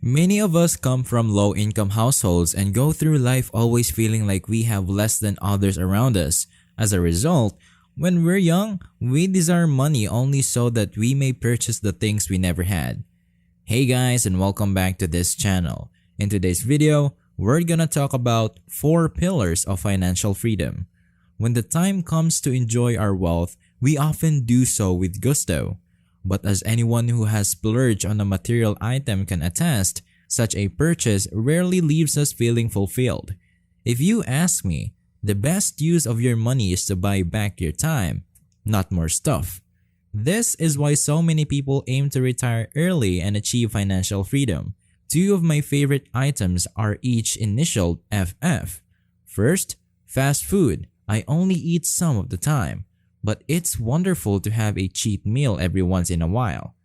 Many of us come from low-income households and go through life always feeling like we have less than others around us. As a result, when we're young, we desire money only so that we may purchase the things we never had. Hey guys, and welcome back to this channel. In today's video, we're gonna talk about 4 pillars of financial freedom. When the time comes to enjoy our wealth, we often do so with gusto. But as anyone who has splurged on a material item can attest, such a purchase rarely leaves us feeling fulfilled. If you ask me, the best use of your money is to buy back your time, not more stuff. This is why so many people aim to retire early and achieve financial freedom. 2 of my favorite items are each initialed FF. First, fast food. I only eat some of the time, but it's wonderful to have a cheat meal every once in a while.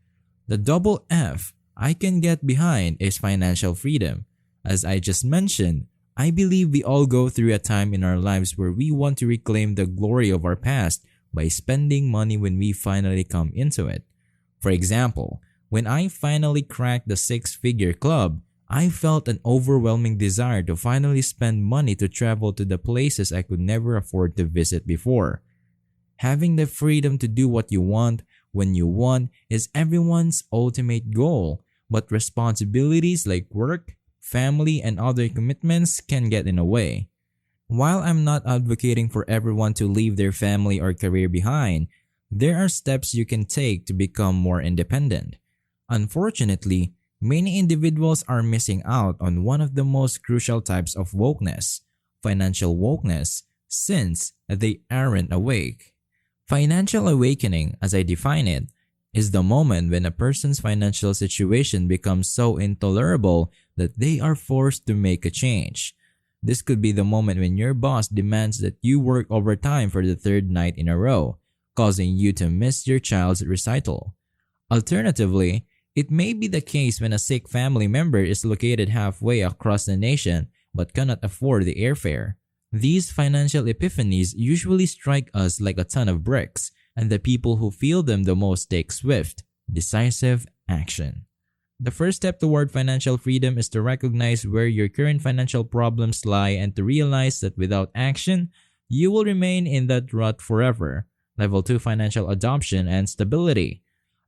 The double F I can get behind is financial freedom. As I just mentioned, I believe we all go through a time in our lives where we want to reclaim the glory of our past by spending money when we finally come into it. For example, when I finally cracked the 6-figure club, I felt an overwhelming desire to finally spend money to travel to the places I could never afford to visit before. Having the freedom to do what you want, when you want, is everyone's ultimate goal, but responsibilities like work, family, and other commitments can get in the way. While I'm not advocating for everyone to leave their family or career behind, there are steps you can take to become more independent. Unfortunately, many individuals are missing out on one of the most crucial types of wokeness, financial wokeness, since they aren't awake. Financial awakening, as I define it, is the moment when a person's financial situation becomes so intolerable that they are forced to make a change. This could be the moment when your boss demands that you work overtime for the 3rd night in a row, causing you to miss your child's recital. Alternatively, it may be the case when a sick family member is located halfway across the nation but cannot afford the airfare. These financial epiphanies usually strike us like a ton of bricks, and the people who feel them the most take swift, decisive action. The first step toward financial freedom is to recognize where your current financial problems lie and to realize that without action, you will remain in that rut forever. Level 2 financial adoption and stability.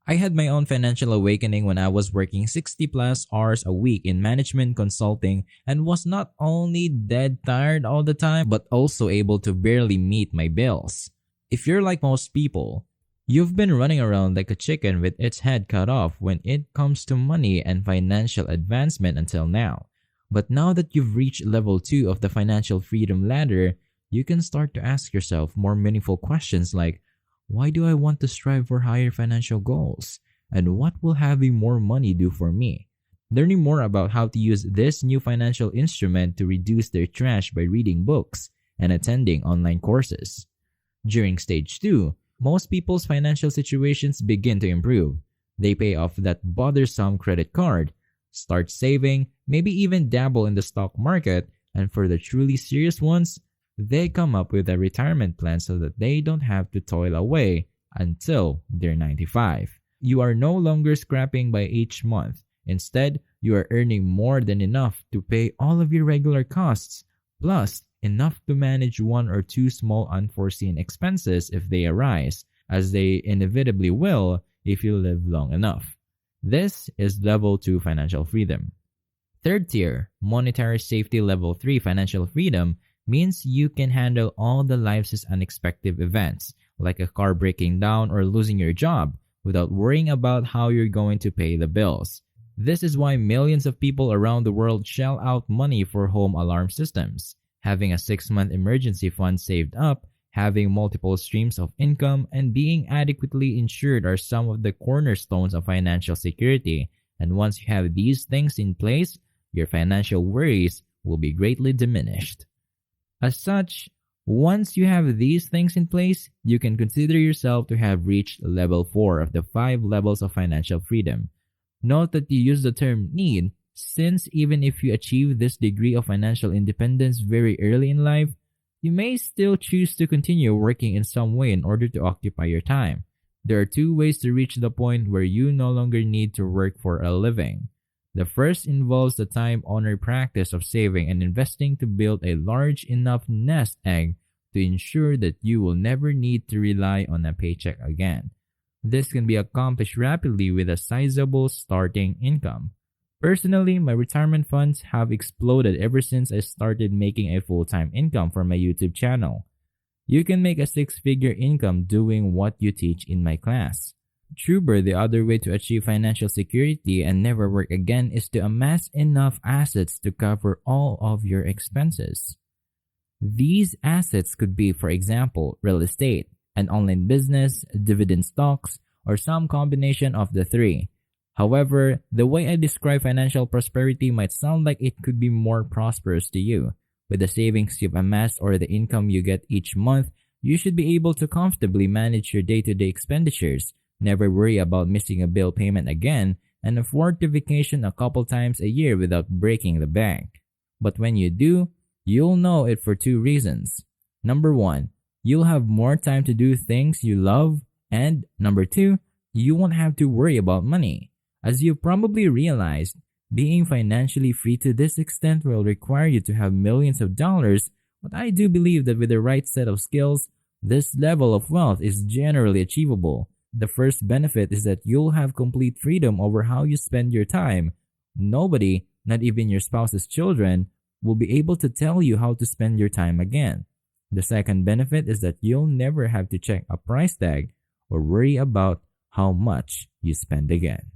I had my own financial awakening when I was working 60 plus hours a week in management consulting and was not only dead tired all the time but also able to barely meet my bills. If you're like most people, you've been running around like a chicken with its head cut off when it comes to money and financial advancement until now. But now that you've reached level 2 of the financial freedom ladder, you can start to ask yourself more meaningful questions like, why do I want to strive for higher financial goals? And what will having more money do for me? Learning more about how to use this new financial instrument to reduce their trash by reading books and attending online courses. During stage 2, most people's financial situations begin to improve. They pay off that bothersome credit card, start saving, maybe even dabble in the stock market, and for the truly serious ones, they come up with a retirement plan so that they don't have to toil away until they're 95. You are no longer scrapping by each month. Instead, you are earning more than enough to pay all of your regular costs, plus enough to manage 1 or 2 small unforeseen expenses if they arise, as they inevitably will if you live long enough. This is level 2 financial freedom. Third tier, monetary safety level 3 financial freedom means you can handle all the life's unexpected events, like a car breaking down or losing your job, without worrying about how you're going to pay the bills. This is why millions of people around the world shell out money for home alarm systems. Having a 6-month emergency fund saved up, having multiple streams of income, and being adequately insured are some of the cornerstones of financial security. And once you have these things in place, your financial worries will be greatly diminished. As such, once you have these things in place, you can consider yourself to have reached level 4 of the 5 levels of financial freedom. Note that you use the term need, since even if you achieve this degree of financial independence very early in life, you may still choose to continue working in some way in order to occupy your time. There are 2 ways to reach the point where you no longer need to work for a living. The first involves the time-honored practice of saving and investing to build a large enough nest egg to ensure that you will never need to rely on a paycheck again. This can be accomplished rapidly with a sizable starting income. Personally, my retirement funds have exploded ever since I started making a full-time income from my YouTube channel. You can make a six-figure income doing what you teach in my class. Trueber, the other way to achieve financial security and never work again is to amass enough assets to cover all of your expenses. These assets could be, for example, real estate, an online business, dividend stocks, or some combination of the three. However, the way I describe financial prosperity might sound like it could be more prosperous to you. With the savings you've amassed or the income you get each month, you should be able to comfortably manage your day-to-day expenditures, never worry about missing a bill payment again, and afford to vacation a couple times a year without breaking the bank. But when you do, you'll know it for two reasons. Number one, you'll have more time to do things you love, and number two, you won't have to worry about money. As you've probably realized, being financially free to this extent will require you to have millions of dollars, but I do believe that with the right set of skills, this level of wealth is generally achievable. The first benefit is that you'll have complete freedom over how you spend your time. Nobody, not even your spouse's children, will be able to tell you how to spend your time again. The second benefit is that you'll never have to check a price tag or worry about how much you spend again.